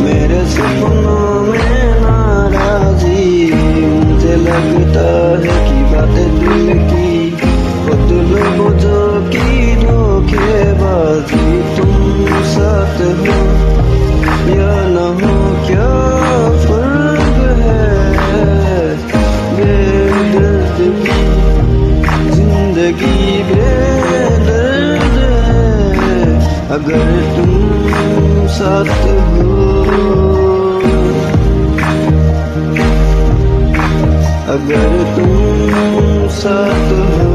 मेरे सपनों में नाराजी, मुझे लगता है कि बातें दिल की बदल बुझो की धोखेबाजी। तुम साथ हो या न हो क्या फर्क है, बेदर्द की जिंदगी बेदर्द है। अगर तुम साथ हो, अगर तुम साथ हो।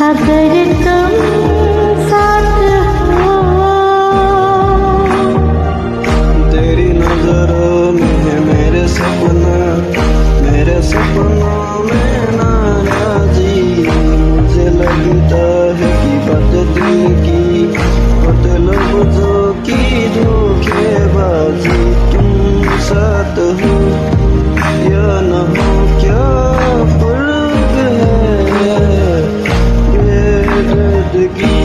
अगर तुम साथ हो, तेरी नजरों में है मेरे सपनों में नाराजी। मुझे लगता है कि बात दिल की बदल बुझो की धोखेबाजी। तुम साथ हो या न हो क्या फर्क है, बेदर्द की